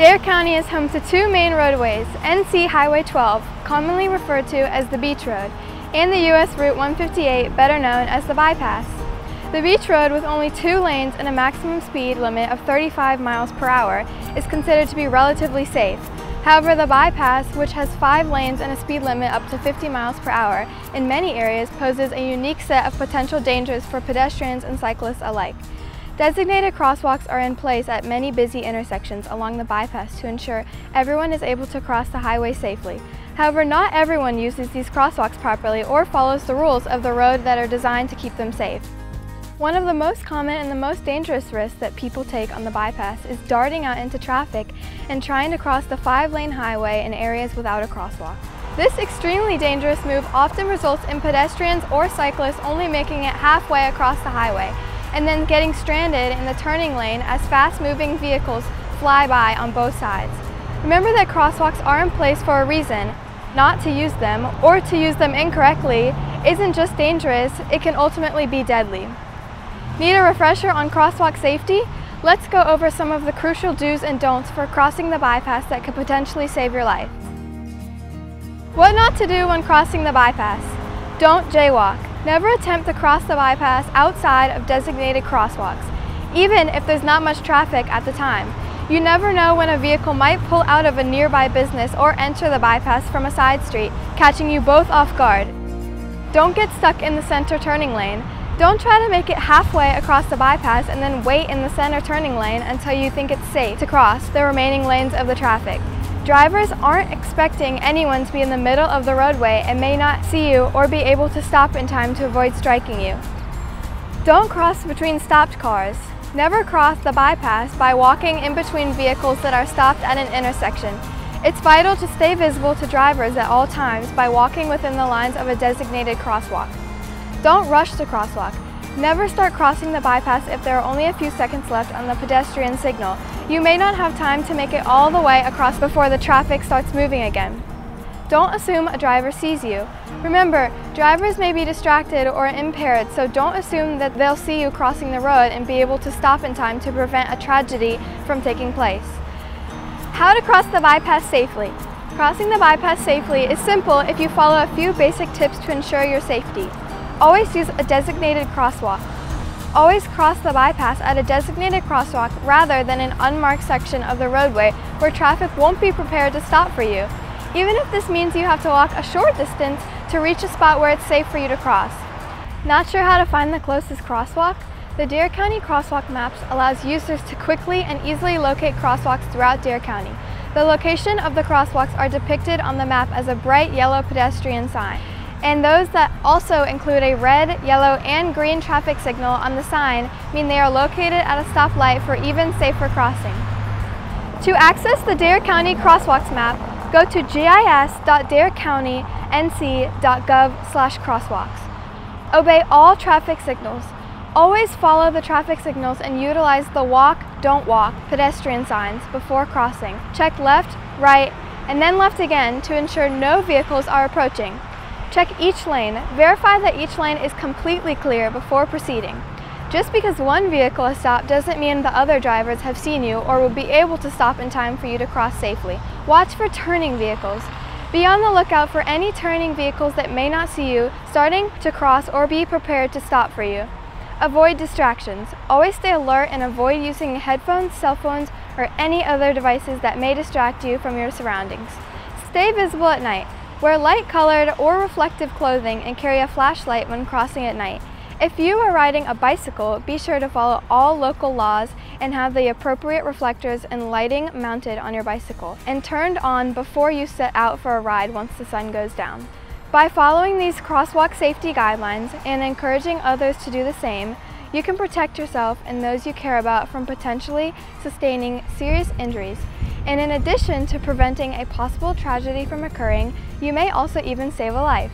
Dare County is home to two main roadways, NC Highway 12, commonly referred to as the Beach Road, and the US Route 158, better known as the Bypass. The Beach Road, with only 2 lanes and a maximum speed limit of 35 miles per hour, is considered to be relatively safe. However, the Bypass, which has 5 lanes and a speed limit up to 50 miles per hour, in many areas poses a unique set of potential dangers for pedestrians and cyclists alike. Designated crosswalks are in place at many busy intersections along the bypass to ensure everyone is able to cross the highway safely. However, not everyone uses these crosswalks properly or follows the rules of the road that are designed to keep them safe. One of the most common and the most dangerous risks that people take on the bypass is darting out into traffic and trying to cross the 5-lane highway in areas without a crosswalk. This extremely dangerous move often results in pedestrians or cyclists only making it halfway across the highway, and then getting stranded in the turning lane as fast-moving vehicles fly by on both sides. Remember that crosswalks are in place for a reason. Not to use them, or to use them incorrectly, isn't just dangerous, it can ultimately be deadly. Need a refresher on crosswalk safety? Let's go over some of the crucial do's and don'ts for crossing the bypass that could potentially save your life. What not to do when crossing the bypass? Don't jaywalk. Never attempt to cross the bypass outside of designated crosswalks, even if there's not much traffic at the time. You never know when a vehicle might pull out of a nearby business or enter the bypass from a side street, catching you both off guard. Don't get stuck in the center turning lane. Don't try to make it halfway across the bypass and then wait in the center turning lane until you think it's safe to cross the remaining lanes of the traffic. Drivers aren't expecting anyone to be in the middle of the roadway and may not see you or be able to stop in time to avoid striking you. Don't cross between stopped cars. Never cross the bypass by walking in between vehicles that are stopped at an intersection. It's vital to stay visible to drivers at all times by walking within the lines of a designated crosswalk. Don't rush the crosswalk. Never start crossing the bypass if there are only a few seconds left on the pedestrian signal. You may not have time to make it all the way across before the traffic starts moving again. Don't assume a driver sees you. Remember, drivers may be distracted or impaired, so don't assume that they'll see you crossing the road and be able to stop in time to prevent a tragedy from taking place. How to cross the bypass safely. Crossing the bypass safely is simple if you follow a few basic tips to ensure your safety. Always use a designated crosswalk. Always cross the bypass at a designated crosswalk rather than an unmarked section of the roadway where traffic won't be prepared to stop for you, even if this means you have to walk a short distance to reach a spot where it's safe for you to cross. Not sure how to find the closest crosswalk? The Dare County Crosswalk Maps allows users to quickly and easily locate crosswalks throughout Dare County. The location of the crosswalks are depicted on the map as a bright yellow pedestrian sign, and those that also include a red, yellow, and green traffic signal on the sign mean they are located at a stoplight for even safer crossing. To access the Dare County Crosswalks map, go to gis.darecountync.gov/crosswalks. Obey all traffic signals. Always follow the traffic signals and utilize the walk, don't walk pedestrian signs before crossing. Check left, right, and then left again to ensure no vehicles are approaching. Check each lane. Verify that each lane is completely clear before proceeding. Just because one vehicle is stopped doesn't mean the other drivers have seen you or will be able to stop in time for you to cross safely. Watch for turning vehicles. Be on the lookout for any turning vehicles that may not see you starting to cross or be prepared to stop for you. Avoid distractions. Always stay alert and avoid using headphones, cell phones, or any other devices that may distract you from your surroundings. Stay visible at night. Wear light-colored or reflective clothing and carry a flashlight when crossing at night. If you are riding a bicycle, be sure to follow all local laws and have the appropriate reflectors and lighting mounted on your bicycle and turned on before you set out for a ride once the sun goes down. By following these crosswalk safety guidelines and encouraging others to do the same, you can protect yourself and those you care about from potentially sustaining serious injuries. And in addition to preventing a possible tragedy from occurring, you may also even save a life.